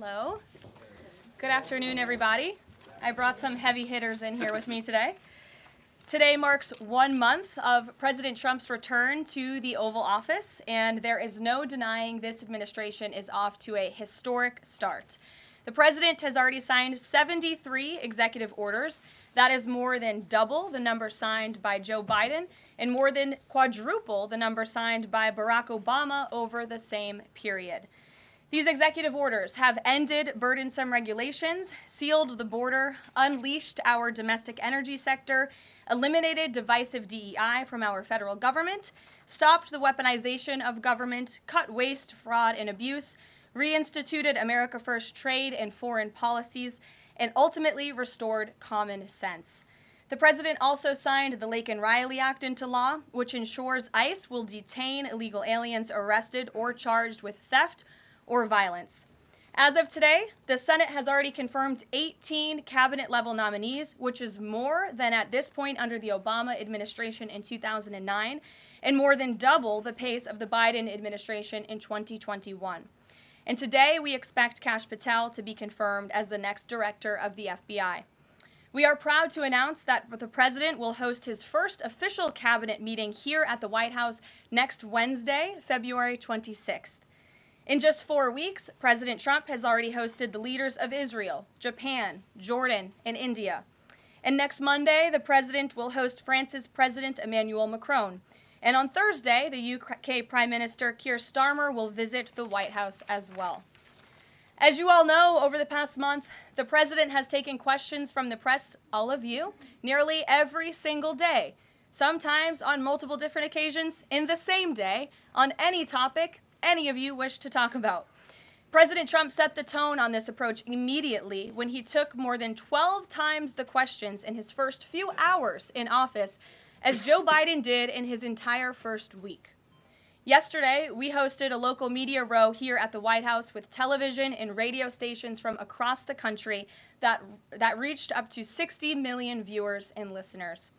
Hello. Good afternoon, everybody. I brought some heavy hitters in here with me today. Today marks 1 month of President Trump's return to the Oval Office, and there is no denying this administration is off to a historic start. The president has already signed 73 executive orders. That is more than double the number signed by Joe Biden and more than quadruple the number signed by Barack Obama over the same period. These executive orders have ended burdensome regulations, sealed the border, unleashed our domestic energy sector, eliminated divisive DEI from our federal government, stopped the weaponization of government, cut waste, fraud, and abuse, reinstituted America First trade and foreign policies, and ultimately restored common sense. The president also signed the Lake and Riley Act into law, which ensures ICE will detain illegal aliens arrested or charged with theft or violence. As of today, the Senate has already confirmed 18 cabinet-level nominees, which is more than at this point under the Obama administration in 2009, and more than double the pace of the Biden administration in 2021. And today, we expect Kash Patel to be confirmed as the next director of the FBI. We are proud to announce that the president will host his first official cabinet meeting here at the White House next Wednesday, February 26th. In just 4 weeks, President Trump has already hosted the leaders of Israel, Japan, Jordan, and India. And next Monday, the president will host France's President Emmanuel Macron. And on Thursday, the UK Prime Minister Keir Starmer will visit the White House as well. As you all know, over the past month, the president has taken questions from the press, all of you, nearly every single day, sometimes on multiple different occasions in the same day, on any topic any of you wish to talk about. President Trump set the tone on this approach immediately when he took more than 12 times the questions in his first few hours in office, as Joe Biden did in his entire first week. Yesterday, we hosted a local media row here at the White House with television and radio stations from across the country that reached up to 60 million viewers and listeners.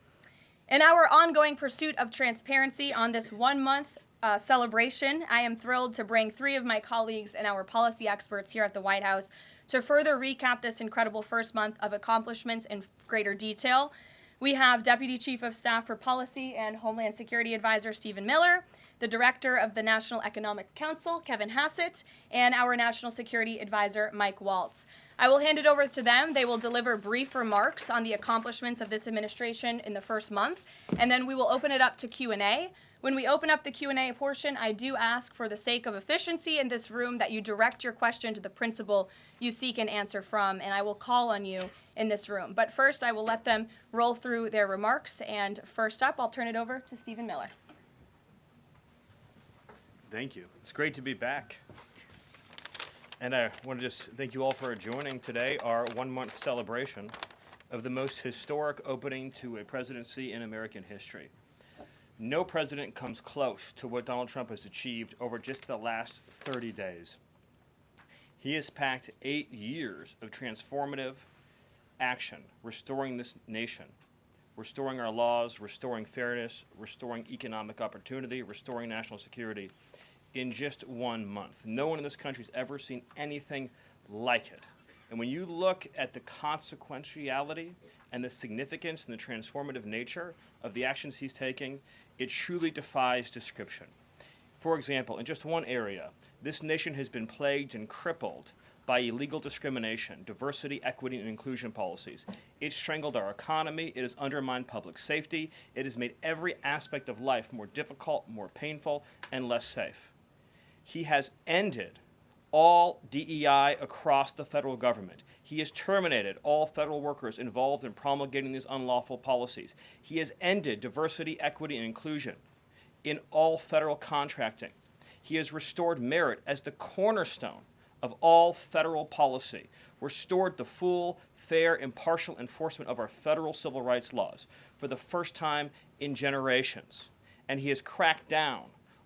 In our ongoing pursuit of transparency on this 1 month celebration, I am thrilled to bring 3 of my colleagues and our policy experts here at the White House to further recap this incredible first month of accomplishments in greater detail. We have Deputy Chief of Staff for Policy and Homeland Security Advisor Stephen Miller, the Director of the National Economic Council, Kevin Hassett, and our National Security Advisor, Mike Waltz. I will hand it over to them. They will deliver brief remarks on the accomplishments of this administration in the first month, and then we will open it up to Q&A. When we open up the Q&A portion, I do ask, for the sake of efficiency in this room, that you direct your question to the principal you seek an answer from, and I will call on you in this room. But first, I will let them roll through their remarks, and first up, I'll turn it over to Stephen Miller. Thank you. It's great to be back. And I want to just thank you all for joining today, our 1-month celebration of the most historic opening to a presidency in American history. No president comes close to what Donald Trump has achieved over just the last 30 days. He has packed 8 years of transformative action, restoring this nation, restoring our laws, restoring fairness, restoring economic opportunity, restoring national security in just 1 month. No one in this country has ever seen anything like it. And when you look at the consequentiality and the significance and the transformative nature of the actions he's taking, it truly defies description. For example, in just one area, this nation has been plagued and crippled by illegal discrimination, diversity, equity, and inclusion policies. It's strangled our economy, it has undermined public safety, it has made every aspect of life more difficult, more painful, and less safe. He has ended all DEI across the federal government. He has terminated all federal workers involved in promulgating these unlawful policies. He has ended diversity, equity, and inclusion in all federal contracting. He has restored merit as the cornerstone of all federal policy, restored the full, fair, impartial enforcement of our federal civil rights laws for the first time in generations. And he has cracked down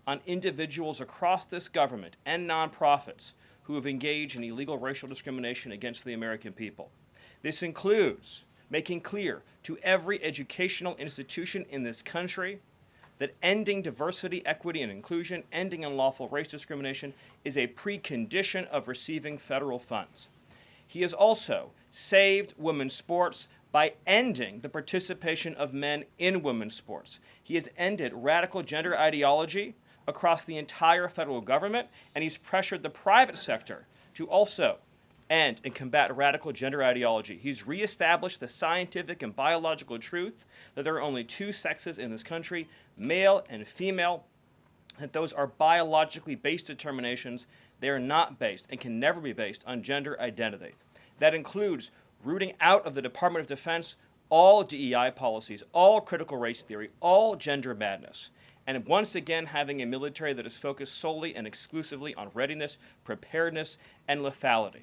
on individuals across this government and nonprofits who have engaged in illegal racial discrimination against the American people. This includes making clear to every educational institution in this country that ending diversity, equity, and inclusion, ending unlawful race discrimination is a precondition of receiving federal funds. He has also saved women's sports by ending the participation of men in women's sports. He has ended radical gender ideology across the entire federal government, and he's pressured the private sector to also end and combat radical gender ideology. He's reestablished the scientific and biological truth that there are only two sexes in this country, male and female, that those are biologically based determinations. They are not based and can never be based on gender identity. That includes rooting out of the Department of Defense all DEI policies, all critical race theory, all gender madness, and once again having a military that is focused solely and exclusively on readiness, preparedness, and lethality.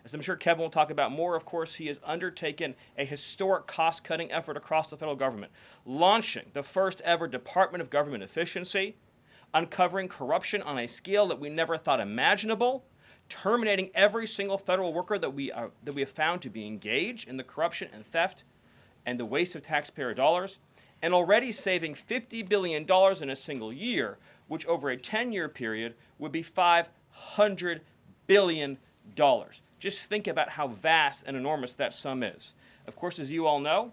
As I'm sure Kevin will talk about more, of course, he has undertaken a historic cost-cutting effort across the federal government, launching the first ever Department of Government Efficiency, uncovering corruption on a scale that we never thought imaginable, terminating every single federal worker that we have found to be engaged in the corruption and theft and the waste of taxpayer dollars, and already saving $50 billion in a single year, which over a 10-year period would be $500 billion. Just think about how vast and enormous that sum is. Of course, as you all know,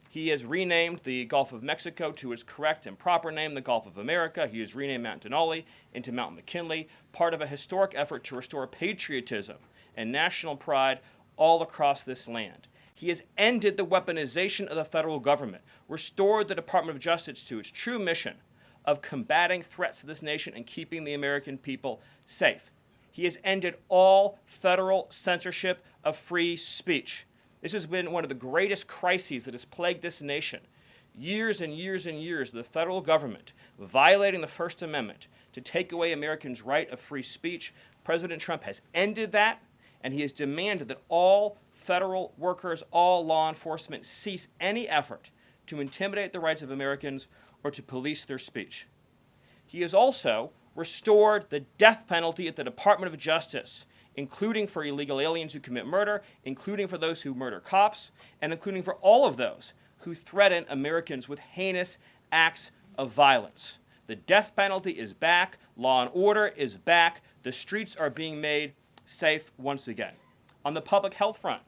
he has renamed the Gulf of Mexico to its correct and proper name, the Gulf of America. He has renamed Mount Denali into Mount McKinley, part of a historic effort to restore patriotism and national pride all across this land. He has ended the weaponization of the federal government, restored the Department of Justice to its true mission of combating threats to this nation and keeping the American people safe. He has ended all federal censorship of free speech. This has been one of the greatest crises that has plagued this nation. Years and years and years of the federal government violating the First Amendment to take away Americans' right of free speech. President Trump has ended that, and he has demanded that all federal workers, all law enforcement, cease any effort to intimidate the rights of Americans or to police their speech. He has also restored the death penalty at the Department of Justice, including for illegal aliens who commit murder, including for those who murder cops, and including for all of those who threaten Americans with heinous acts of violence. The death penalty is back. Law and order is back. The streets are being made safe once again. On the public health front,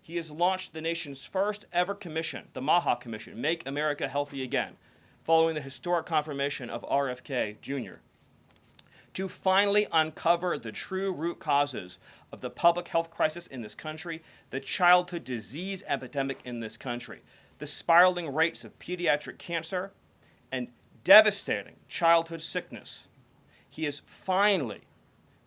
he has launched the nation's first ever commission, the MAHA Commission, Make America Healthy Again, following the historic confirmation of RFK Jr., to finally uncover the true root causes of the public health crisis in this country, the childhood disease epidemic in this country, the spiraling rates of pediatric cancer, and devastating childhood sickness. He has finally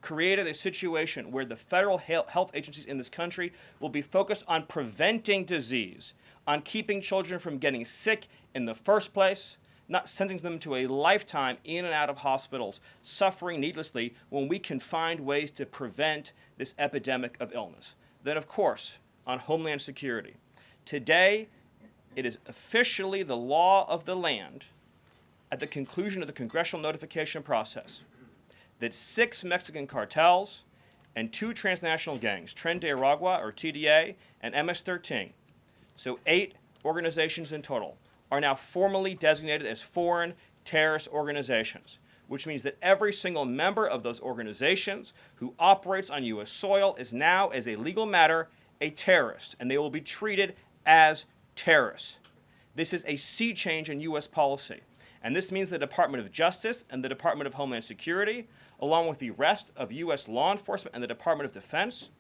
created a situation where the federal health agencies in this country will be focused on preventing disease, on keeping children from getting sick in the first place, not sending them to a lifetime in and out of hospitals, suffering needlessly, when we can find ways to prevent this epidemic of illness. Then, of course, on Homeland Security. Today, it is officially the law of the land, at the conclusion of the congressional notification process, that 6 Mexican cartels and 2 transnational gangs, Tren de Aragua, or TDA, and MS-13, so 8 organizations in total, are now formally designated as foreign terrorist organizations, which means that every single member of those organizations who operates on U.S. soil is now, as a legal matter, a terrorist, and they will be treated as terrorists. This is a sea change in U.S. policy, and this means the Department of Justice and the Department of Homeland Security, along with the rest of U.S. law enforcement and the Department of Defense,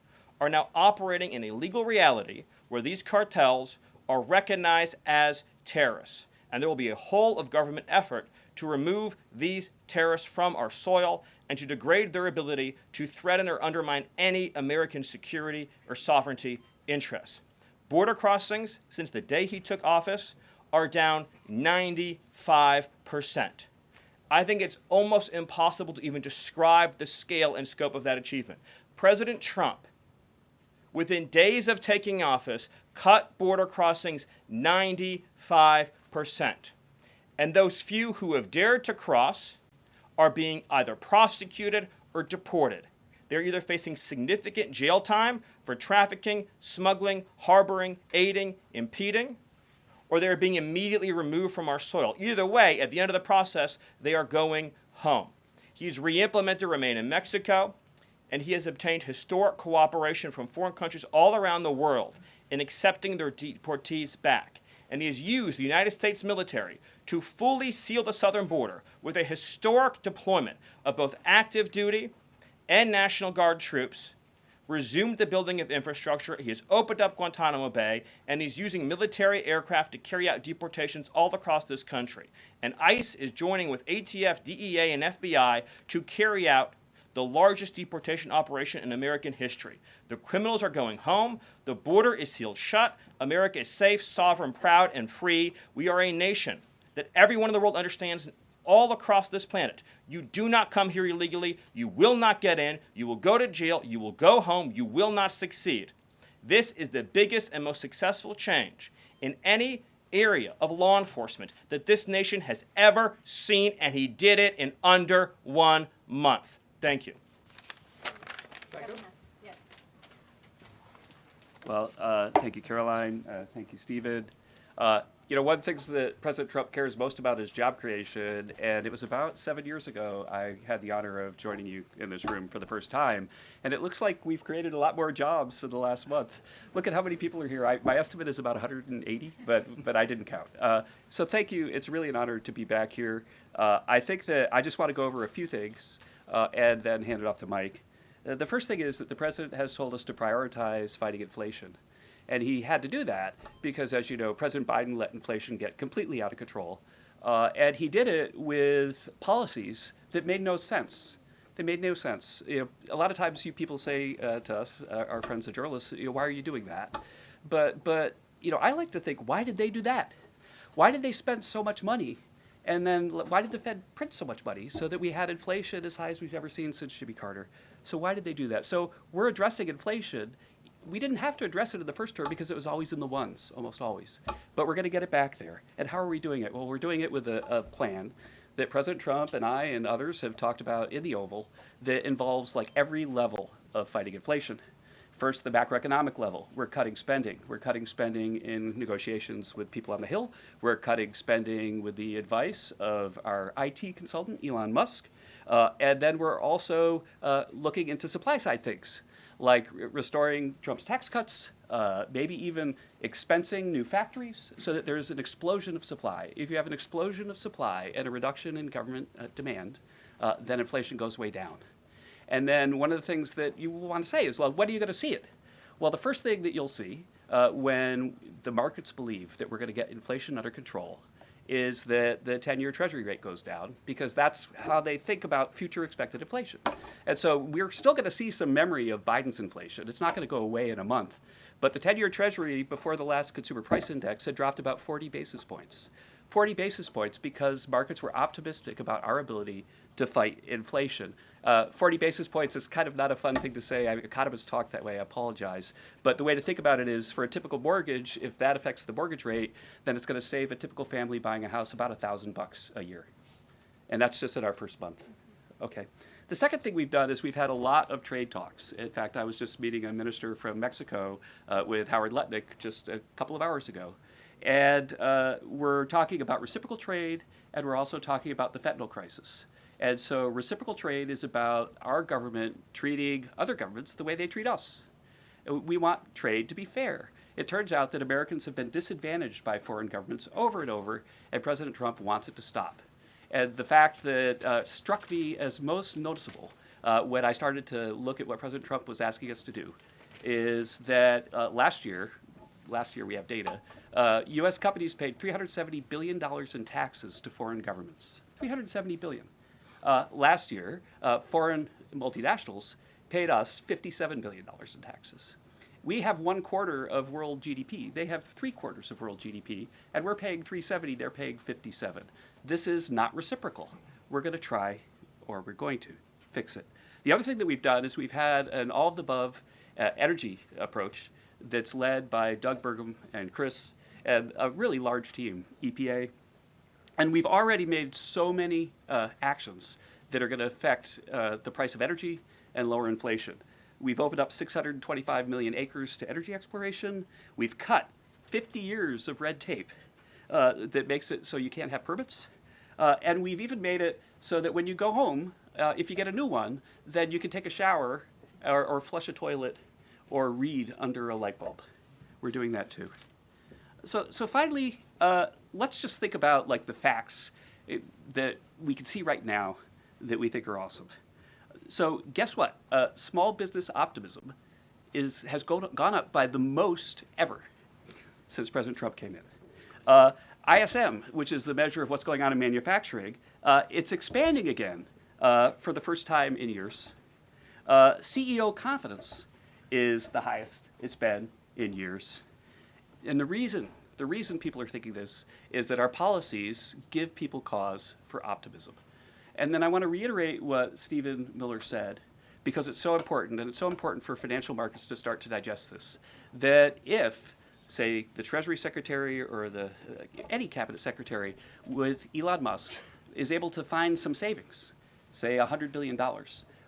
are now operating in a legal reality where these cartels are recognized as terrorists. And there will be a whole of government effort to remove these terrorists from our soil and to degrade their ability to threaten or undermine any American security or sovereignty interests. Border crossings, since the day he took office, are down 95%. I think it's almost impossible to even describe the scale and scope of that achievement. President Trump, within days of taking office, cut border crossings 95%. And those few who have dared to cross are being either prosecuted or deported. They're either facing significant jail time for trafficking, smuggling, harboring, aiding, impeding, or they are being immediately removed from our soil. Either way, at the end of the process, they are going home. He's re-implemented Remain in Mexico, and he has obtained historic cooperation from foreign countries all around the world in accepting their deportees back. And he has used the United States military to fully seal the southern border with a historic deployment of both active duty and National Guard troops, resumed the building of infrastructure. He has opened up Guantanamo Bay, and he's using military aircraft to carry out deportations all across this country. And ICE is joining with ATF, DEA, and FBI to carry out the largest deportation operation in American history. The criminals are going home. The border is sealed shut. America is safe, sovereign, proud, and free. We are a nation that everyone in the world understands all across this planet. You do not come here illegally. You will not get in. You will go to jail. You will go home. You will not succeed. This is the biggest and most successful change in any area of law enforcement that this nation has ever seen, and he did it in under 1 month. Thank you. Yes. Well, thank you, Caroline. Thank you, Stephen. One of the things that President Trump cares most about is job creation, and it was about 7 years ago I had the honor of joining you in this room for the first time, and it looks like we've created a lot more jobs in the last month. Look at how many people are here. My estimate is about 180, but I didn't count. So thank you. It's really an honor to be back here. I think that I just want to go over a few things and then hand it off to Mike. The first thing is that the president has told us to prioritize fighting inflation. And he had to do that because, as you know, President Biden let inflation get completely out of control. And he did it with policies that made no sense. They made no sense. A lot of times you people say to us, our friends the journalists, why are you doing that? But I like to think, why did they do that? Why did they spend so much money? And then why did the Fed print so much money so that we had inflation as high as we've ever seen since Jimmy Carter? So why did they do that? So we're addressing inflation. We didn't have to address it in the first term because it was always in the ones, almost always. But we're going to get it back there. And how are we doing it? Well, we're doing it with a plan that President Trump and I and others have talked about in the Oval that involves like every level of fighting inflation. First, the macroeconomic level. We're cutting spending. We're cutting spending in negotiations with people on the Hill. We're cutting spending with the advice of our IT consultant, Elon Musk. And then we're also looking into supply side things, like restoring Trump's tax cuts, maybe even expensing new factories so that there's an explosion of supply. If you have an explosion of supply and a reduction in government demand, then inflation goes way down. And then one of the things that you want to say is, well, when are you going to see it? Well, the first thing that you'll see when the markets believe that we're going to get inflation under control is that the 10-year Treasury rate goes down, because that's how they think about future expected inflation. And so we're still going to see some memory of Biden's inflation. It's not going to go away in a month. But the 10-year Treasury before the last consumer price index had dropped about 40 basis points. 40 basis points because markets were optimistic about our ability to fight inflation. 40 basis points is kind of not a fun thing to say. Economists talk that way. I apologize. But the way to think about it is, for a typical mortgage, if that affects the mortgage rate, then it's going to save a typical family buying a house about $1,000 a year. And that's just in our first month. Okay. The second thing we've done is we've had a lot of trade talks. In fact, I was just meeting a minister from Mexico with Howard Lutnick just a couple of hours ago. And we're talking about reciprocal trade, and we're also talking about the fentanyl crisis. And so reciprocal trade is about our government treating other governments the way they treat us. We want trade to be fair. It turns out that Americans have been disadvantaged by foreign governments over and over, and President Trump wants it to stop. And the fact that struck me as most noticeable when I started to look at what President Trump was asking us to do is that last year we have data, U.S. companies paid $370 billion in taxes to foreign governments. $370 billion. Last year, foreign multinationals paid us $57 billion in taxes. We have 1/4 of world GDP. They have 3/4 of world GDP, and we're paying 370, they're paying 57. This is not reciprocal. We're going to try, or we're going to, fix it. The other thing that we've done is we've had an all-of-the-above energy approach that's led by Doug Burgum and Chris and a really large team, EPA. And we've already made so many actions that are going to affect the price of energy and lower inflation. We've opened up 625 million acres to energy exploration. We've cut 50 years of red tape. that makes it so you can't have permits. And we've even made it so that when you go home, if you get a new one, then you can take a shower or flush a toilet or read under a light bulb. We're doing that too. So finally, let's just think about like the facts that we can see right now that we think are awesome. So guess what? Small business optimism has gone up by the most ever since President Trump came in. ISM, which is the measure of what's going on in manufacturing, it's expanding again for the first time in years. CEO confidence is the highest it's been in years. And the reason people are thinking this is that our policies give people cause for optimism. And then I want to reiterate what Stephen Miller said, because it's so important, and it's so important for financial markets to start to digest this, that if, say, the Treasury Secretary or any cabinet secretary with Elon Musk is able to find some savings, say $100 billion,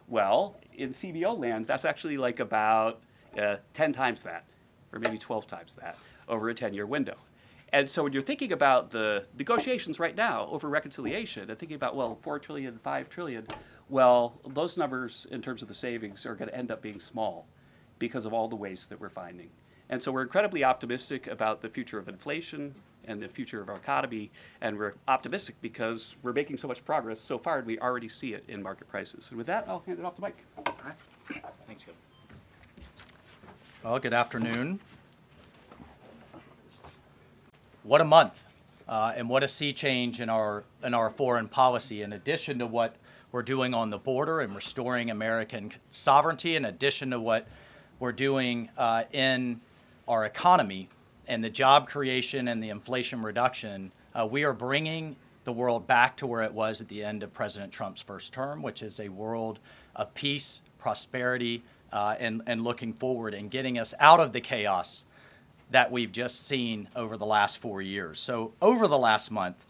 well, in CBO land, that's actually like about 10 times that, or maybe 12 times that, over a 10-year window. And so when you're thinking about the negotiations right now over reconciliation and thinking about, well, 4 trillion, 5 trillion, well, those numbers in terms of the savings are going to end up being small because of all the waste that we're finding. And so we're incredibly optimistic about the future of inflation and the future of our economy, and we're optimistic because we're making so much progress so far, and we already see it in market prices. And with that, I'll hand it off to Mike. All right. Thanks, Gil. Well, good afternoon. What a month, and what a sea change in our foreign policy. In addition to what we're doing on the border and restoring American sovereignty, in addition to what we're doing in our economy and the job creation and the inflation reduction, we are bringing the world back to where it was at the end of President Trump's first term, which is a world of peace, prosperity, and looking forward and getting us out of the chaos that we've just seen over the last 4 years. So over the last month,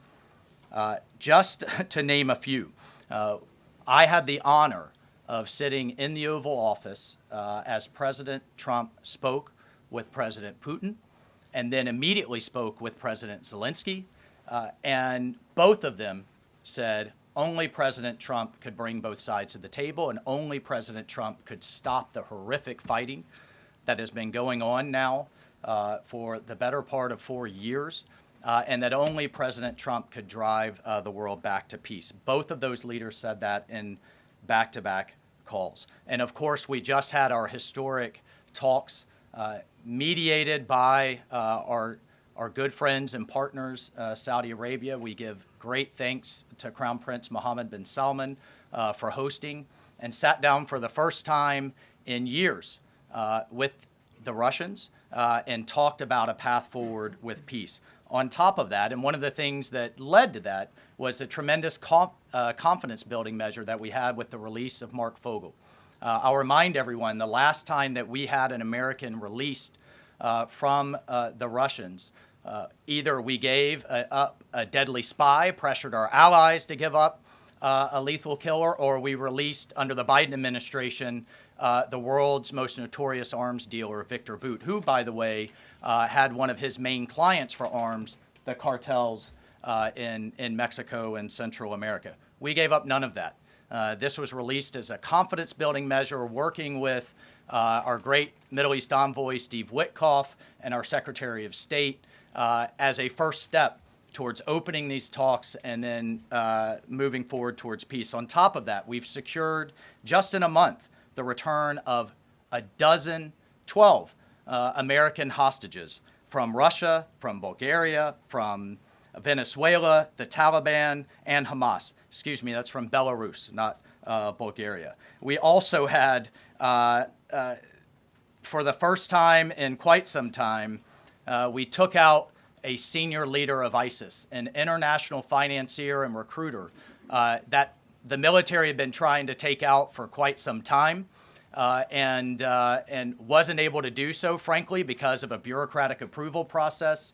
just to name a few, I had the honor of sitting in the Oval Office as President Trump spoke with President Putin, and then immediately spoke with President Zelenskyy, and both of them said only President Trump could bring both sides to the table, and only President Trump could stop the horrific fighting that has been going on now for the better part of 4 years, and that only President Trump could drive the world back to peace. Both of those leaders said that in back-to-back calls. And of course, we just had our historic talks mediated by our good friends and partners, Saudi Arabia. We give great thanks to Crown Prince Mohammed bin Salman for hosting, and sat down for the first time in years with the Russians and talked about a path forward with peace. On top of that, and one of the things that led to that was the tremendous confidence building measure that we had with the release of Mark Fogel. I'll remind everyone, the last time that we had an American released from the Russians, either we gave up a deadly spy, pressured our allies to give up a lethal killer, or we released, under the Biden administration, the world's most notorious arms dealer, Victor Bout, who, by the way, had one of his main clients for arms, the cartels in Mexico and Central America. We gave up none of that. This was released as a confidence-building measure, working with our great Middle East envoy, Steve Witkoff, and our Secretary of State as a first step towards opening these talks and then moving forward towards peace. On top of that, we've secured, just in a month, the return of 12 American hostages from Russia, from Bulgaria, from Venezuela, the Taliban, and Hamas. Excuse me, that's from Belarus, not Bulgaria. We also had, for the first time in quite some time, we took out a senior leader of ISIS, an international financier and recruiter that the military had been trying to take out for quite some time and wasn't able to do so, frankly, because of a bureaucratic approval process.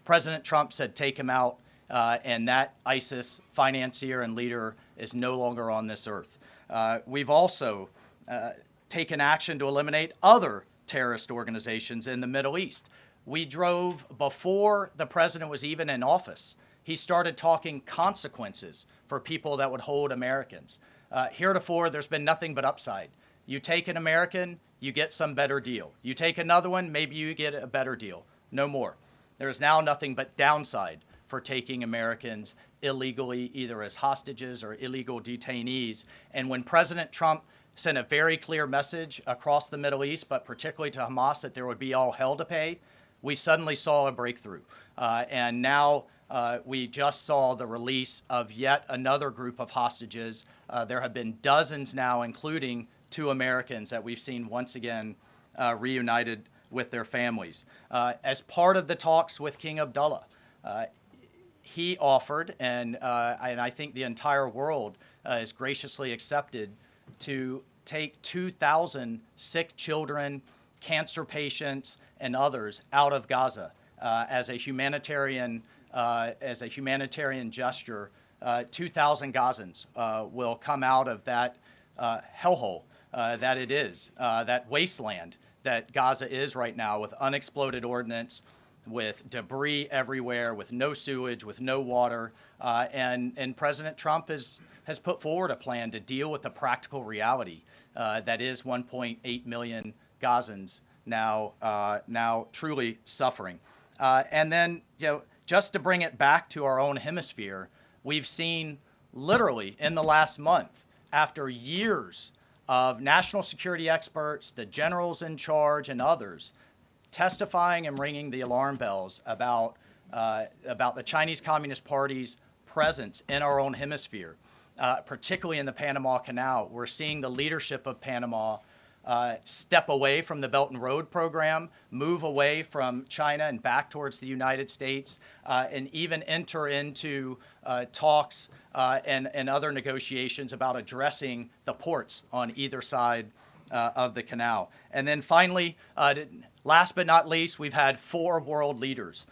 President Trump said, take him out, and that ISIS financier and leader is no longer on this earth. We've also taken action to eliminate other terrorist organizations in the Middle East. We drove before the president was even in office. He started talking consequences for people that would hold Americans. Heretofore, there's been nothing but upside. You take an American, you get some better deal. You take another one, maybe you get a better deal. No more. There is now nothing but downside for taking Americans illegally, either as hostages or illegal detainees. And when President Trump sent a very clear message across the Middle East, but particularly to Hamas, that there would be all hell to pay, we suddenly saw a breakthrough. And now we just saw the release of yet another group of hostages. There have been dozens now, including 2 Americans that we've seen once again reunited with their families. As part of the talks with King Abdullah, he offered, and I think the entire world is graciously accepted, to take 2,000 sick children, cancer patients, and others out of Gaza as a humanitarian gesture. 2,000 Gazans will come out of that hellhole that it is, that wasteland that Gaza is right now, with unexploded ordnance, with debris everywhere, with no sewage, with no water. And President Trump has put forward a plan to deal with the practical reality that is 1.8 million Gazans now truly suffering. And then, just to bring it back to our own hemisphere, we've seen literally in the last month, after years of national security experts, the generals in charge, and others testifying and ringing the alarm bells about the Chinese Communist Party's presence in our own hemisphere, particularly in the Panama Canal. We're seeing the leadership of Panama step away from the Belt and Road program, move away from China and back towards the United States, and even enter into talks and other negotiations about addressing the ports on either side of the canal. And then finally, last but not least, we've had 4 world leaders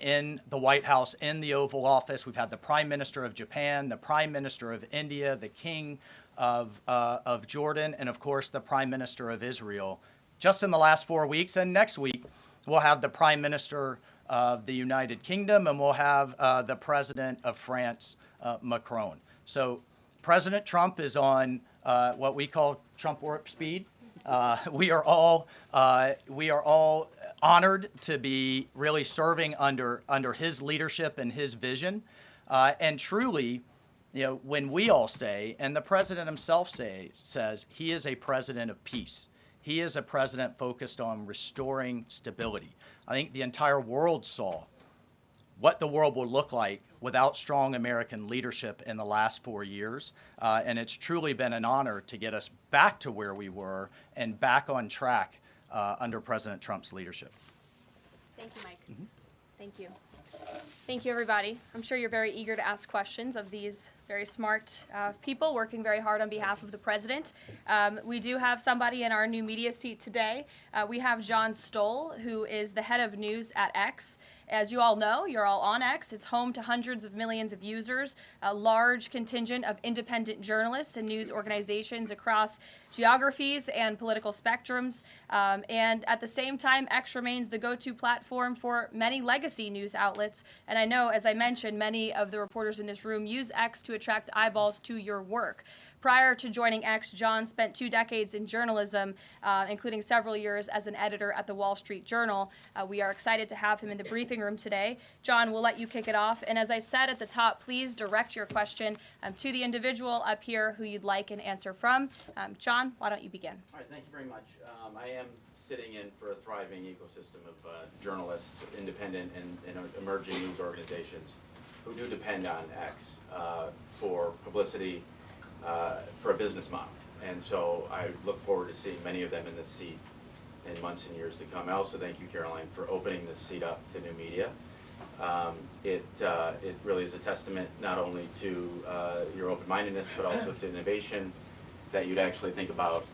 in the White House, in the Oval Office. We've had the Prime Minister of Japan, the Prime Minister of India, the King of Jordan, and of course the Prime Minister of Israel, just in the last 4 weeks. And next week we'll have the Prime Minister of the United Kingdom, and we'll have the President of France, Macron. So President Trump is on what we call Trump warp speed. We are all honored to be really serving under his leadership and his vision, and truly, when we all say, and the president himself says, he is a president of peace. He is a president focused on restoring stability. I think the entire world saw what the world will look like without strong American leadership in the last 4 years. And it's truly been an honor to get us back to where we were and back on track under President Trump's leadership. Thank you, Mike. Mm-hmm. Thank you. Thank you, everybody. I'm sure you're very eager to ask questions of these very smart people working very hard on behalf of the president. We do have somebody in our new media seat today. We have John Stoll, who is the head of news at X. As you all know, you're all on X. It's home to hundreds of millions of users, a large contingent of independent journalists and news organizations across geographies and political spectrums. And at the same time, X remains the go-to platform for many legacy news outlets. And I know, as I mentioned, many of the reporters in this room use X to attract eyeballs to your work. Prior to joining X, John spent 2 decades in journalism, including several years as an editor at the Wall Street Journal. We are excited to have him in the briefing room today. John, we'll let you kick it off. And as I said at the top, please direct your question to the individual up here who you'd like an answer from. John, why don't you begin? All right, thank you very much. I am sitting in for a thriving ecosystem of journalists, independent and emerging news organizations who do depend on X for publicity, for a business model. And so I look forward to seeing many of them in this seat in months and years to come. I also thank you, Karoline, for opening this seat up to new media. It really is a testament not only to your open-mindedness, but also to innovation, that you'd actually think about,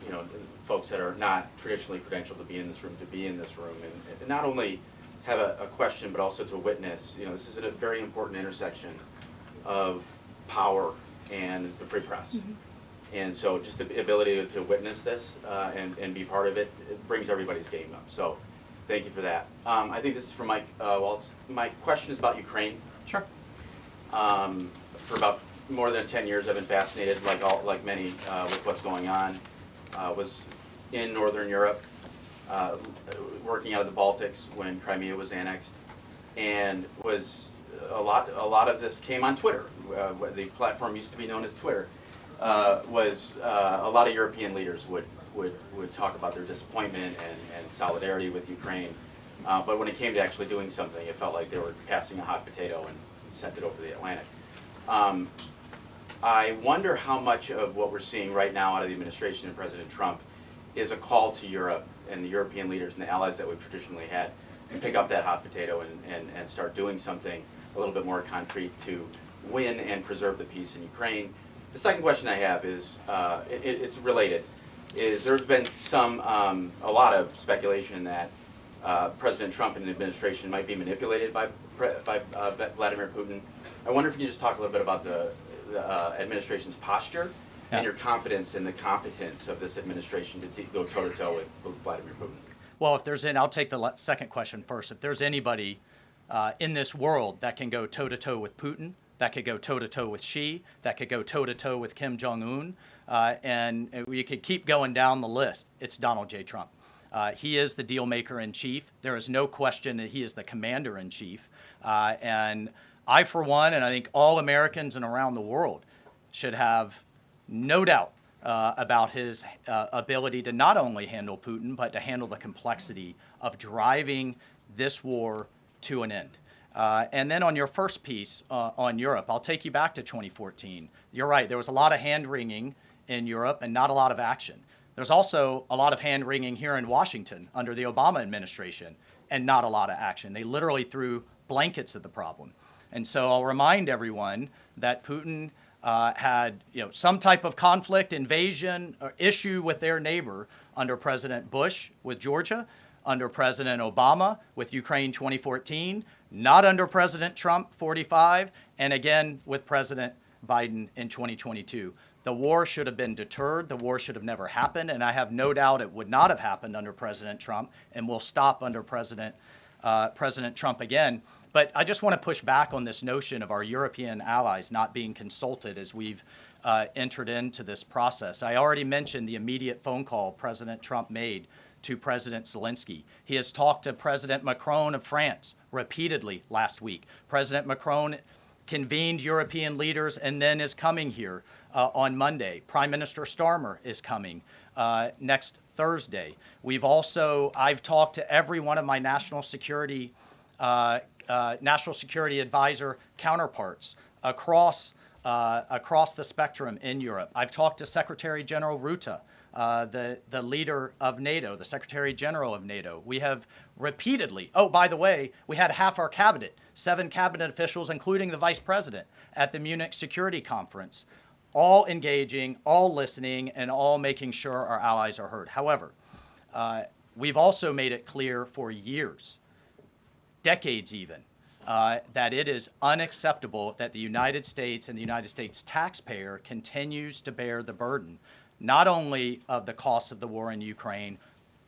folks that are not traditionally credentialed to be in this room, and not only have a question, but also to witness. This is at a very important intersection of power and the free press. Mm-hmm. And so just the ability to witness this and be part of it, it brings everybody's game up. So Thank you for that. I think this is for Mike Waltz. My question is about Ukraine. Sure. For about more than 10 years, I've been fascinated, like many, with what's going on. Was in Northern Europe, working out of the Baltics when Crimea was annexed, and was a lot of this came on Twitter. The platform used to be known as Twitter. Was a lot of European leaders would talk about their disappointment and solidarity with Ukraine, but when it came to actually doing something, it felt like they were passing a hot potato and sent it over the Atlantic. I wonder how much of what we're seeing right now out of the administration and President Trump is a call to Europe and the European leaders and the allies that we've traditionally had to pick up that hot potato and start doing something a little bit more concrete to win and preserve the peace in Ukraine. The second question I have is, it's related, is there's been a lot of speculation that President Trump and the administration might be manipulated by Vladimir Putin. I wonder if you can just talk a little bit about the administration's posture and your confidence in the competence of this administration to go toe-to-toe with Vladimir Putin. Well, if there's I'll take the second question first. If there's anybody in this world that can go toe-to-toe with Putin, that could go toe-to-toe with Xi, that could go toe-to-toe with Kim Jong-un, and we could keep going down the list, it's Donald J. Trump. He is the deal maker in chief. There is no question that he is the commander in chief. And I, for one, and I think all Americans and around the world should have no doubt about his ability to not only handle Putin, but to handle the complexity of driving this war to an end. And then on your first piece on Europe, I'll take you back to 2014. You're right, there was a lot of hand-wringing in Europe and not a lot of action. There's also a lot of hand-wringing here in Washington under the Obama administration and not a lot of action. They literally threw blankets at the problem. And so I'll remind everyone that Putin had some type of conflict, invasion, or issue with their neighbor under President Bush with Georgia, under President Obama with Ukraine 2014, not under President Trump 45, and again with President Biden in 2022. The war should have been deterred. The war should have never happened, and I have no doubt it would not have happened under President Trump and will stop under President Trump again. But I just want to push back on this notion of our European allies not being consulted as we've entered into this process. I already mentioned the immediate phone call President Trump made to President Zelenskyy. He has talked to President Macron of France repeatedly last week. President Macron convened European leaders and then is coming here on Monday. Prime Minister Starmer is coming next Thursday. I've talked to every one of my national security advisor counterparts across the spectrum in Europe. I've talked to Secretary General Rutte, the leader of NATO, the Secretary General of NATO. We have repeatedly, by the way, we had half our cabinet, 7 cabinet officials, including the vice president, at the Munich Security Conference, all engaging, all listening, and all making sure our allies are heard. However, we've also made it clear for years, decades even, that it is unacceptable that the United States and the United States taxpayer continues to bear the burden, not only of the cost of the war in Ukraine,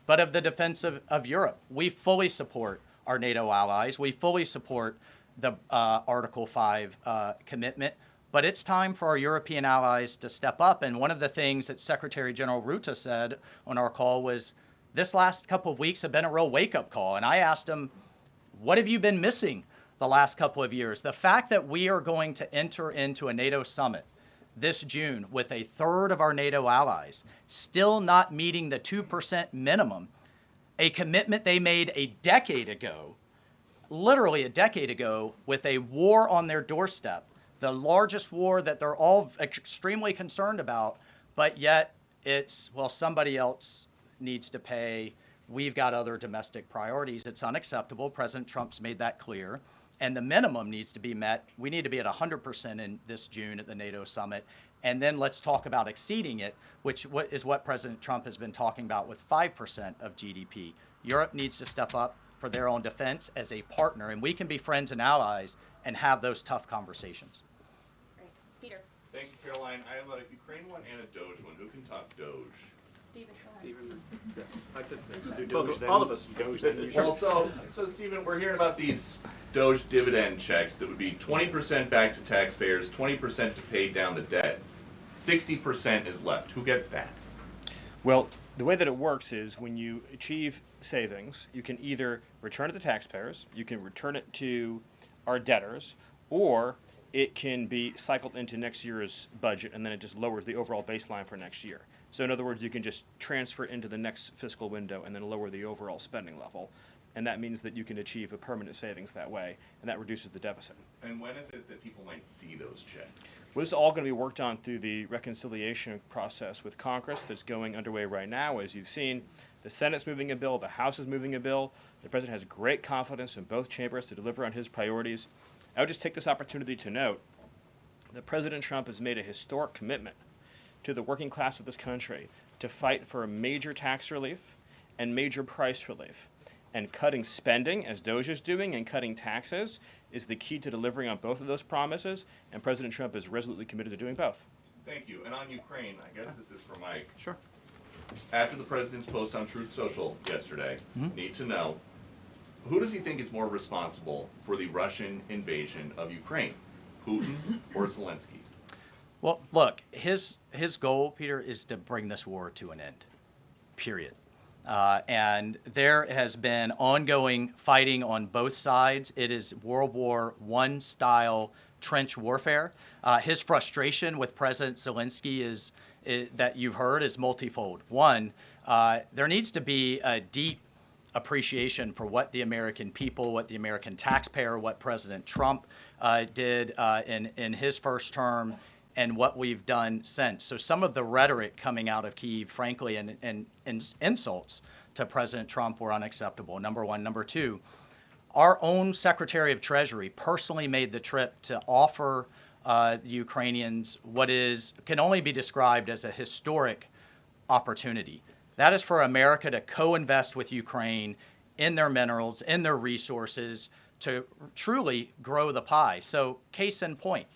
but of the defense of Europe. We fully support our NATO allies. We fully support the Article 5 commitment, but it's time for our European allies to step up. And one of the things that Secretary General Rutte said on our call was, this last couple of weeks have been a real wake-up call. And I asked him, what have you been missing the last couple of years? The fact that we are going to enter into a NATO summit this June with a third of our NATO allies still not meeting the 2% minimum, a commitment they made a decade ago, literally a decade ago, with a war on their doorstep, the largest war that they're all extremely concerned about, but yet it's, well, somebody else needs to pay. We've got other domestic priorities. It's unacceptable. President Trump's made that clear. And the minimum needs to be met. We need to be at 100% in this June at the NATO summit. And then let's talk about exceeding it, which is what President Trump has been talking about with 5% of GDP. Europe needs to step up for their own defense as a partner, and we can be friends and allies and have those tough conversations. Great. Peter. Thank you, Caroline. I have a Ukraine one and a Doge one. Who can talk Doge? All of us. Well, so Stephen, we're hearing about these Doge dividend checks that would be 20% back to taxpayers, 20% to pay down the debt, 60% is left. Who gets that? Well, the way that it works is when you achieve savings, you can either return it to taxpayers, you can return it to our debtors, or it can be cycled into next year's budget, and then it just lowers the overall baseline for next year. So in other words, you can just transfer it into the next fiscal window and then lower the overall spending level. And that means that you can achieve a permanent savings that way, and that reduces the deficit. And when is it that people might see those checks? Well, this is all going to be worked on through the reconciliation process with Congress that's going underway right now. As you've seen, the Senate's moving a bill, the House is moving a bill. The President has great confidence in both chambers to deliver on his priorities. I would just take this opportunity to note that President Trump has made a historic commitment to the working class of this country to fight for major tax relief and major price relief. And cutting spending, as Doge is doing, and cutting taxes is the key to delivering on both of those promises, and President Trump is resolutely committed to doing both. Thank you. And on Ukraine, I guess this is for Mike. Sure. After the president's post on Truth Social yesterday, need to know, who does he think is more responsible for the Russian invasion of Ukraine, Putin or Zelenskyy? Well, look, his goal, Peter, is to bring this war to an end, period. And there has been ongoing fighting on both sides. It is World War I style trench warfare. His frustration with President Zelenskyy is that you've heard is multifold. One, there needs to be a deep appreciation for what the American people, what the American taxpayer, what President Trump did in his first term, and what we've done since. So some of the rhetoric coming out of Kyiv, frankly, and insults to President Trump were unacceptable, number one. Number two, our own Secretary of Treasury personally made the trip to offer the Ukrainians what can only be described as a historic opportunity. That is for America to co-invest with Ukraine in their minerals, in their resources, to truly grow the pie. So case in point,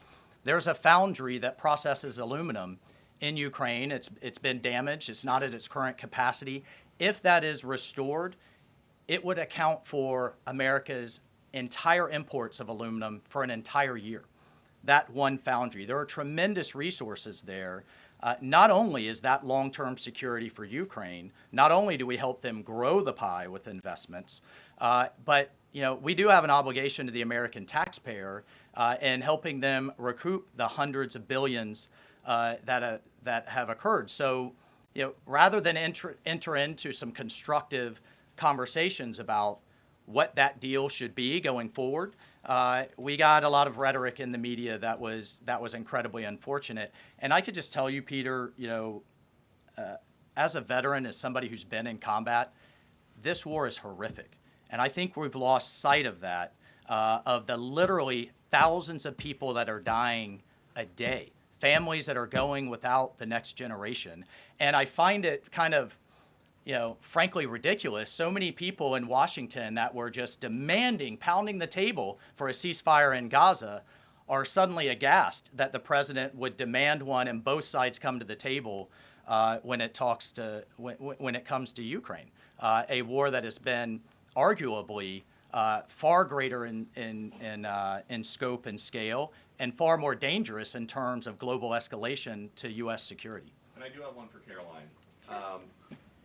there's a foundry that processes aluminum in Ukraine. It's been damaged. It's not at its current capacity. If that is restored, it would account for America's entire imports of aluminum for an entire year. That one foundry. There are tremendous resources there. Not only is that long-term security for Ukraine, not only do we help them grow the pie with investments, but we do have an obligation to the American taxpayer in helping them recoup the hundreds of billions that have occurred. So, rather than enter into some constructive conversations about what that deal should be going forward, we got a lot of rhetoric in the media that was incredibly unfortunate. And I could just tell you, Peter, as a veteran, as somebody who's been in combat, this war is horrific. And I think we've lost sight of that, of the literally thousands of people that are dying a day, families that are going without the next generation. And I find it kind of, frankly ridiculous. So many people in Washington that were just pounding the table for a ceasefire in Gaza are suddenly aghast that the president would demand one and both sides come to the table when it comes to Ukraine, a war that has been arguably far greater in scope and scale, and far more dangerous in terms of global escalation to U.S. security. And I do have one for Karoline.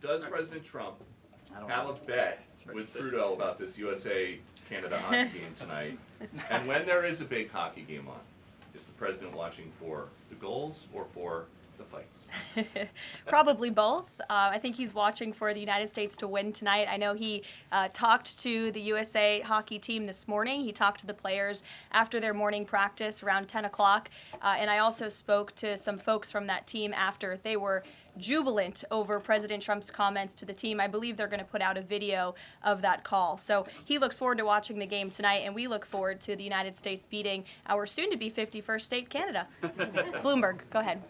Does President Trump have a bet with Trudeau about this USA-Canada hockey game tonight? And when there is a big hockey game on, is the president watching for the goals or for the fights? Probably both. I think he's watching for the United States to win tonight. I know he talked to the USA hockey team this morning. He talked to the players after their morning practice around 10 o'clock. And I also spoke to some folks from that team after. They were jubilant over President Trump's comments to the team. I believe they're going to put out a video of that call. So he looks forward to watching the game tonight, and we look forward to the United States beating our soon-to-be 51st state, Canada. Bloomberg, go ahead.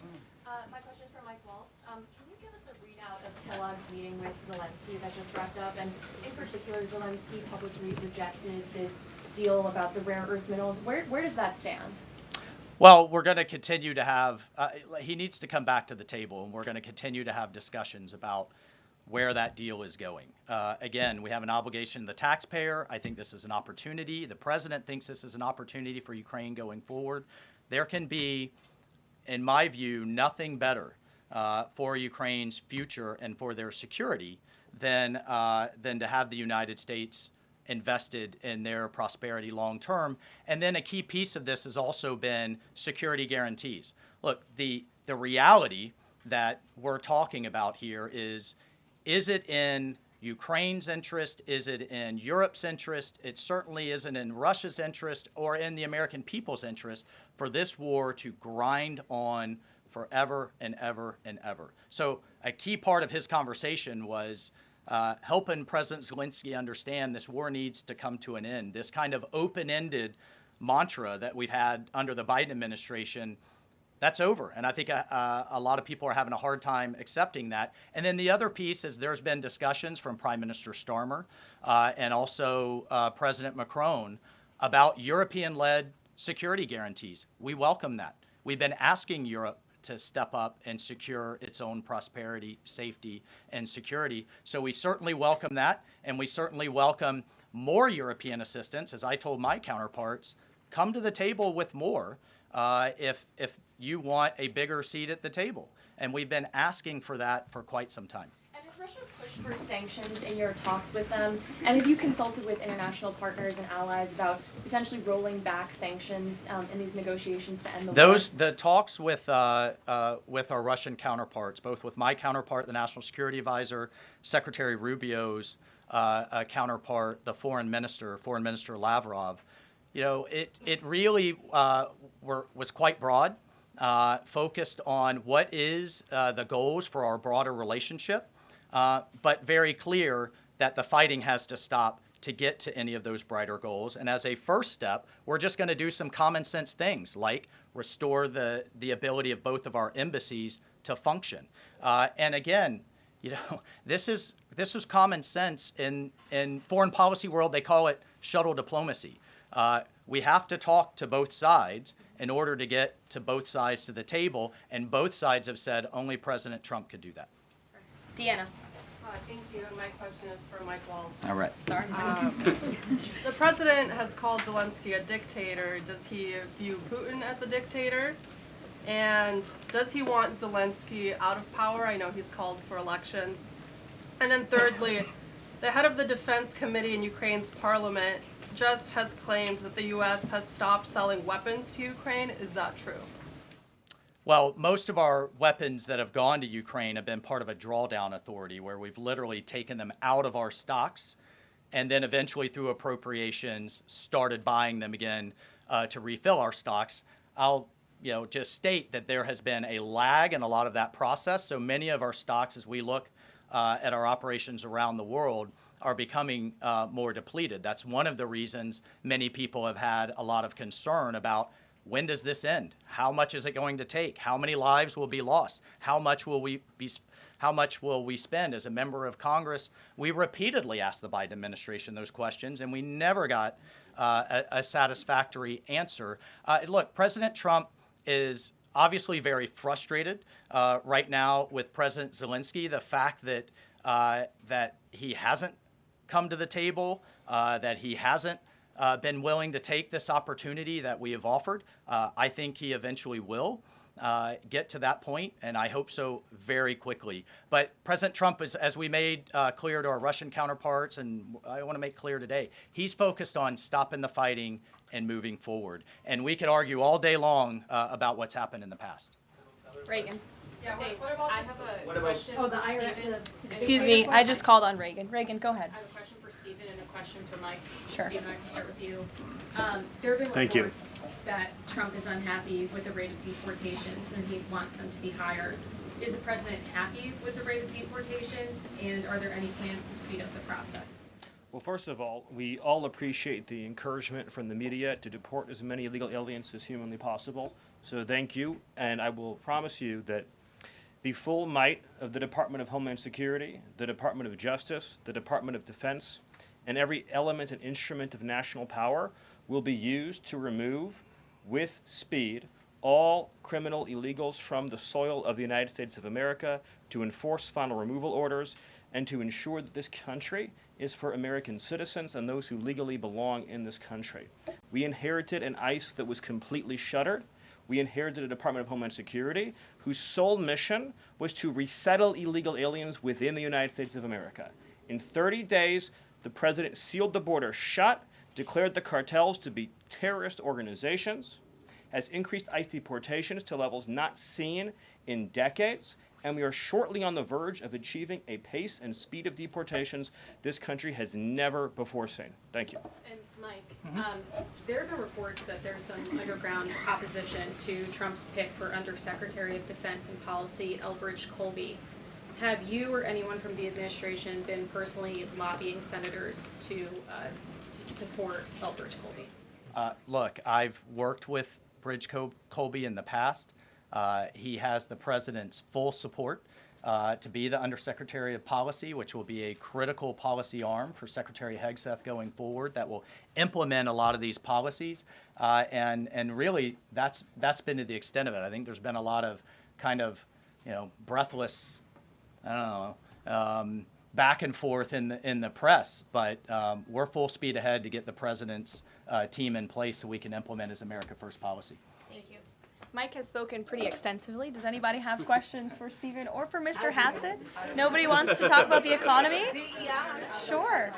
My question is for Mike Waltz. Can you give us a readout of Kellogg's meeting with Zelenskyy that just wrapped up? And in particular, Zelenskyy publicly rejected this deal about the rare earth minerals. Where does that stand? Well, we're going to continue to have, he needs to come back to the table, and we're going to continue to have discussions about where that deal is going. Again, we have an obligation to the taxpayer. I think this is an opportunity. The president thinks this is an opportunity for Ukraine going forward. There can be, in my view, nothing better for Ukraine's future and for their security than to have the United States invested in their prosperity long term. And then a key piece of this has also been security guarantees. Look, the reality that we're talking about here is it in Ukraine's interest? Is it in Europe's interest? It certainly isn't in Russia's interest or in the American people's interest for this war to grind on forever and ever and ever. So a key part of his conversation was helping President Zelenskyy understand this war needs to come to an end. This kind of open-ended mantra that we've had under the Biden administration, that's over. And I think a lot of people are having a hard time accepting that. And then the other piece is there's been discussions from Prime Minister Starmer and also President Macron about European-led security guarantees. We welcome that. We've been asking Europe to step up and secure its own prosperity, safety, and security. So we certainly welcome that, and we certainly welcome more European assistance. As I told my counterparts, come to the table with more if you want a bigger seat at the table. And we've been asking for that for quite some time. And has Russia pushed for sanctions in your talks with them? And have you consulted with international partners and allies about potentially rolling back sanctions in these negotiations to end the war? The talks with our Russian counterparts, both with my counterpart, the National Security Advisor, Secretary Rubio's counterpart, the Foreign Minister Lavrov, it really was quite broad, focused on what is the goals for our broader relationship, but very clear that the fighting has to stop to get to any of those brighter goals. And as a first step, we're just going to do some common sense things like restore the ability of both of our embassies to function. And again, this is common sense in foreign policy world. They call it shuttle diplomacy. We have to talk to both sides in order to get to both sides to the table, and both sides have said only President Trump could do that. Deanna. Thank you. And my question is for Mike Waltz. All right. Sorry. The president has called Zelenskyy a dictator. Does he view Putin as a dictator? And does he want Zelenskyy out of power? I know he's called for elections. And then thirdly, the head of the Defense Committee in Ukraine's parliament just has claimed that the U.S. has stopped selling weapons to Ukraine. Is that true? Well, most of our weapons that have gone to Ukraine have been part of a drawdown authority where we've literally taken them out of our stocks and then eventually through appropriations started buying them again to refill our stocks. I'll just state that there has been a lag in a lot of that process. So many of our stocks, as we look at our operations around the world, are becoming more depleted. That's one of the reasons many people have had a lot of concern about when does this end? How much is it going to take? How many lives will be lost? How much will we spend? As a member of Congress, we repeatedly asked the Biden administration those questions, and we never got a satisfactory answer. Look, President Trump is obviously very frustrated right now with President Zelenskyy. The fact that he hasn't come to the table, that he hasn't been willing to take this opportunity that we have offered. I think he eventually will get to that point, and I hope so very quickly. But President Trump, as we made clear to our Russian counterparts, and I want to make clear today, he's focused on stopping the fighting and moving forward. And we could argue all day long about what's happened in the past. Reagan. Yeah, Thanks. what about I have a what about- question for Stephen. Excuse me, I just called on Reagan. Reagan, go ahead. I have a question for Stephen and a question for Mike. Sure. Stephen, I can start with you. There have been Thank you. reports that Trump is unhappy with the rate of deportations and he wants them to be higher. Is the president happy with the rate of deportations, and are there any plans to speed up the process? Well, first of all, we all appreciate the encouragement from the media to deport as many illegal aliens as humanly possible. So thank you, and I will promise you that the full might of the Department of Homeland Security, the Department of Justice, the Department of Defense, and every element and instrument of national power will be used to remove, with speed, all criminal illegals from the soil of the United States of America, to enforce final removal orders, and to ensure that this country is for American citizens and those who legally belong in this country. We inherited an ICE that was completely shuttered. We inherited a Department of Homeland Security whose sole mission was to resettle illegal aliens within the United States of America. In 30 days, the president sealed the border shut, declared the cartels to be terrorist organizations, has increased ICE deportations to levels not seen in decades, and we are shortly on the verge of achieving a pace and speed of deportations this country has never before seen. Thank you. And Mike, there have been reports that there's some underground opposition to Trump's pick for Undersecretary of Defense and Policy, Elbridge Colby. Have you or anyone from the administration been personally lobbying senators to support Elbridge Colby? Look, I've worked with Bridge Colby in the past. He has the president's full support to be the Undersecretary of Policy, which will be a critical policy arm for Secretary Hegseth going forward that will implement a lot of these policies. And really, that's been to the extent of it. I think there's been a lot of kind of, breathless, I don't know, back and forth in the press, but we're full speed ahead to get the president's team in place so we can implement his America First policy. Thank you. Mike has spoken pretty extensively. Does anybody have questions for Stephen or for Mr. Hassett? Nobody wants to talk about the economy? Sure.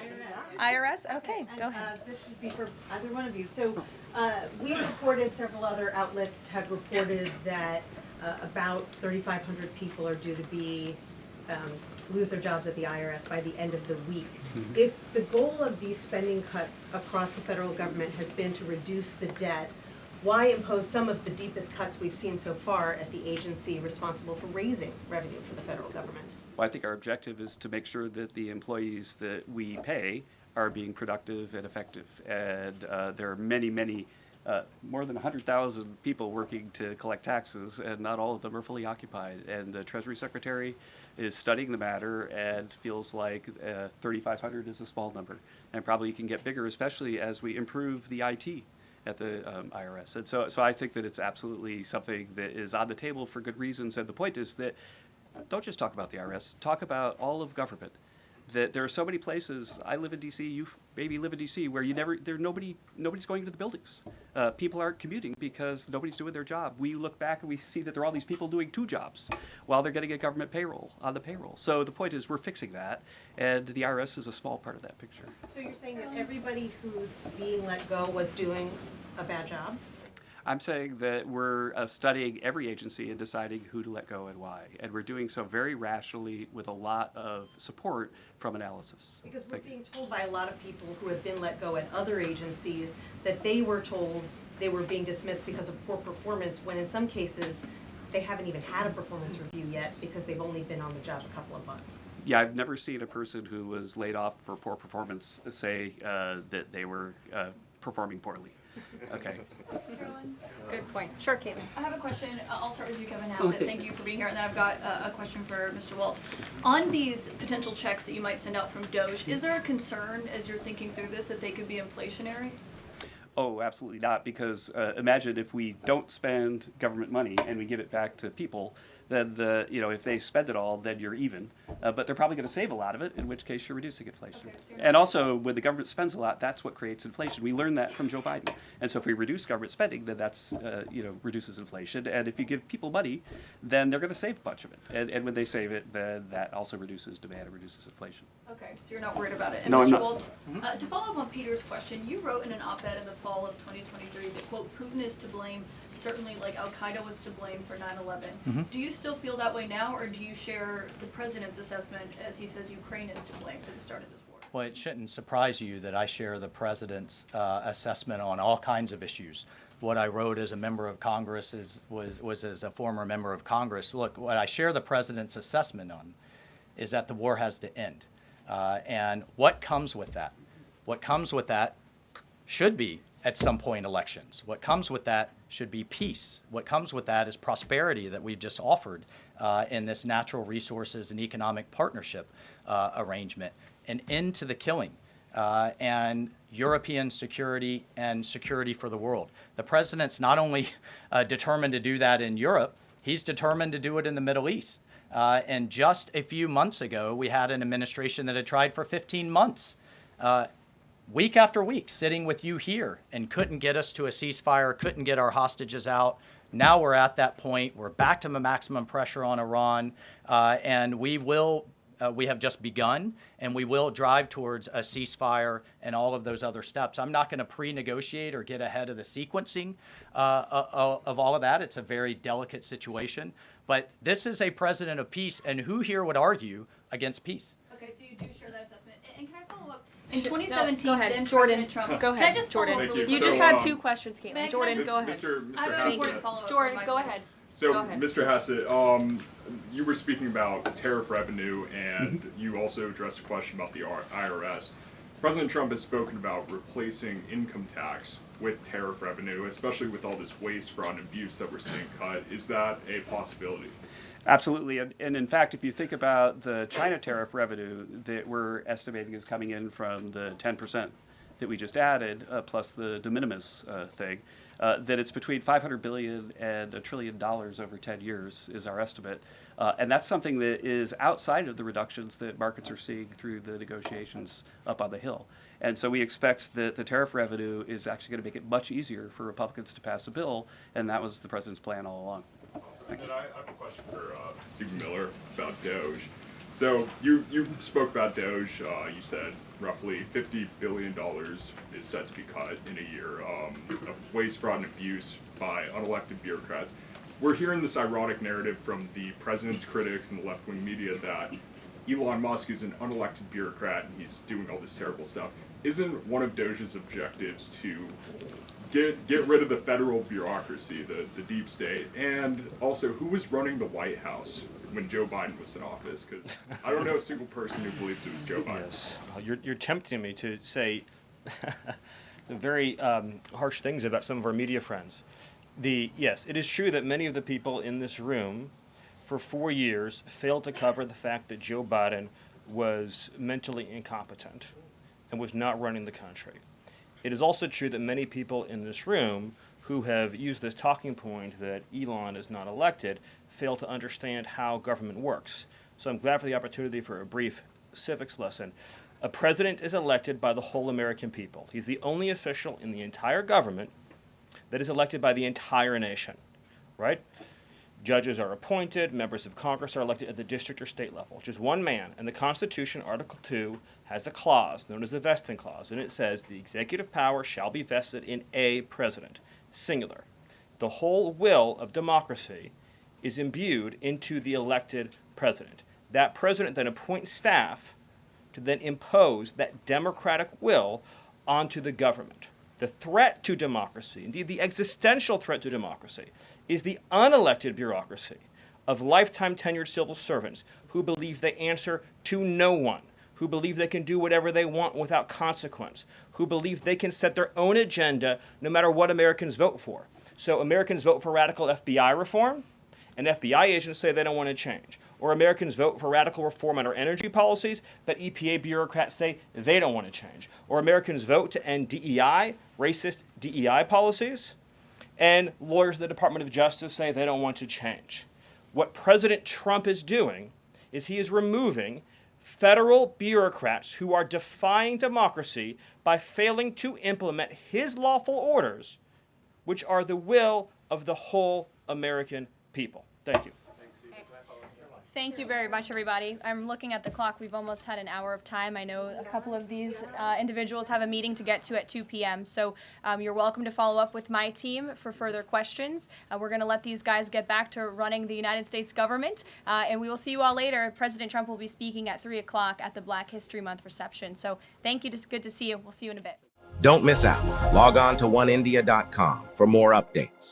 IRS? Okay, go ahead. This would be for either one of you. So we reported, several other outlets have reported that about 3,500 people are due to be lose their jobs at the IRS by the end of the week. If the goal of these spending cuts across the federal government has been to reduce the debt, why impose some of the deepest cuts we've seen so far at the agency responsible for raising revenue for the federal government? Well, I think our objective is to make sure that the employees that we pay are being productive and effective. And there are many, more than 100,000 people working to collect taxes, and not all of them are fully occupied. And the Treasury Secretary is studying the matter and feels like 3,500 is a small number. And probably can get bigger, especially as we improve the IT at the IRS. And so I think that it's absolutely something that is on the table for good reasons. And the point is that don't just talk about the IRS, talk about all of government. That there are so many places, I live in DC, you maybe live in DC, where nobody's going to the buildings. People aren't commuting because nobody's doing their job. We look back and we see that there are all these people doing 2 jobs while they're getting a government payroll on the payroll. So the point is we're fixing that, and the IRS is a small part of that picture. So you're saying that everybody who's being let go was doing a bad job? I'm saying that we're studying every agency and deciding who to let go and why. And we're doing so very rationally with a lot of support from analysis. Because we're being told by a lot of people who have been let go at other agencies that they were told they were being dismissed because of poor performance, when in some cases they haven't even had a performance review yet because they've only been on the job a couple of months. Yeah, I've never seen a person who was laid off for poor performance say that they were performing poorly. Okay. Karoline? Good point. Sure, Caitlin. I have a question. I'll start with you, Kevin Hassett. Thank you for being here. And then I've got a question for Mr. Waltz. On these potential checks that you might send out from DOJ, is there a concern as you're thinking through this that they could be inflationary? Oh, absolutely not, because imagine if we don't spend government money and we give it back to people, then if they spend it all, then you're even. But they're probably going to save a lot of it, in which case you're reducing inflation. Okay, so and also, when the government spends a lot, that's what creates inflation. We learned that from Joe Biden. And so if we reduce government spending, then that's, reduces inflation. And if you give people money, then they're going to save a bunch of it. And when they save it, then that also reduces demand and reduces inflation. Okay, so you're not worried about it. And No, I'm Mr. not. Waltz, to follow up on Peter's question, you wrote in an op-ed in the fall of 2023 that, quote, Putin is to blame, certainly like Al-Qaeda was to blame for 9/11. Do you still feel that way now, or do you share the president's assessment as he says Ukraine is to blame for the start of this war? Well, it shouldn't surprise you that I share the president's assessment on all kinds of issues. What I wrote as a member of Congress was as a former member of Congress. Look, what I share the president's assessment on is that the war has to end. And what comes with that? What comes with that should be, at some point, elections. What comes with that should be peace. What comes with that is prosperity that we've just offered in this natural resources and economic partnership arrangement. An end to the killing. and European security and security for the world. The president's not only determined to do that in Europe, he's determined to do it in the Middle East. And just a few months ago, we had an administration that had tried for 15 months, week after week, sitting with you here and couldn't get us to a ceasefire, couldn't get our hostages out. Now we're at that point. We're back to maximum pressure on Iran, and we have just begun, and we will drive towards a ceasefire and all of those other steps. I'm not going to pre-negotiate or get ahead of the sequencing of all of that. It's a very delicate situation. But this is a president of peace, and who here would argue against peace? Okay, so you do share that assessment. And can I follow up? In 2017, go ahead, then Jordan. President Trump. Go Can I ahead, just Jordan. follow up really You quick? just had 2 questions, Caitlin. Meg, Jordan, can I go ahead. I have an important follow-up. Jordan, from go my ahead. So, Go ahead. Mr. Hassett, you were speaking about tariff revenue, and you also addressed a question about the IRS. President Trump has spoken about replacing income tax with tariff revenue, especially with all this waste, fraud, and abuse that we're seeing cut. Is that a possibility? Absolutely. And in fact, if you think about the China tariff revenue that we're estimating is coming in from the 10% that we just added, plus the de minimis thing, that it's between $500 billion and $1 trillion over 10 years is our estimate. And that's something that is outside of the reductions that markets are seeing through the negotiations up on the Hill. And so we expect that the tariff revenue is actually going to make it much easier for Republicans to pass a bill, and that was the president's plan all along. And then I have a question for Stephen Miller about Doge. So you spoke about Doge. You said roughly $50 billion is set to be cut in a year of waste, fraud, and abuse by unelected bureaucrats. We're hearing this ironic narrative from the president's critics and the left-wing media that Elon Musk is an unelected bureaucrat and he's doing all this terrible stuff. Isn't one of Doge's objectives to get rid of the federal bureaucracy, the deep state, and also who was running the White House when Joe Biden was in office? Because I don't know a single person who believes it was Joe Biden. Yes, you're tempting me to say some very harsh things about some of our media friends. Yes, it is true that many of the people in this room for 4 years failed to cover the fact that Joe Biden was mentally incompetent and was not running the country. It is also true that many people in this room who have used this talking point that Elon is not elected fail to understand how government works. So I'm glad for the opportunity for a brief civics lesson. A president is elected by the whole American people. He's the only official in the entire government that is elected by the entire nation, right? Judges are appointed, members of Congress are elected at the district or state level, which is one man. And the Constitution, Article 2, has a clause known as the vesting clause, and it says the executive power shall be vested in a president, singular. The whole will of democracy is imbued into the elected president. That president then appoints staff to then impose that democratic will onto the government. The threat to democracy, indeed the existential threat to democracy, is the unelected bureaucracy of lifetime tenured civil servants who believe they answer to no one, who believe they can do whatever they want without consequence, who believe they can set their own agenda no matter what Americans vote for. So Americans vote for radical FBI reform, and FBI agents say they don't want to change. Or Americans vote for radical reform on our energy policies, but EPA bureaucrats say they don't want to change. Or Americans vote to end DEI, racist DEI policies, and lawyers of the Department of Justice say they don't want to change. What President Trump is doing is he is removing federal bureaucrats who are defying democracy by failing to implement his lawful orders, which are the will of the whole American people. Thank you. Thank you very much, everybody. I'm looking at the clock. We've almost had an hour of time. I know a couple of these individuals have a meeting to get to at 2 p.m., so you're welcome to follow up with my team for further questions. We're going to let these guys get back to running the United States government, and we will see you all later. President Trump will be speaking at 3 o'clock at the Black History Month reception. So thank you. It's good to see you. We'll see you in a bit. Don't miss out. Log on to oneindia.com for more updates.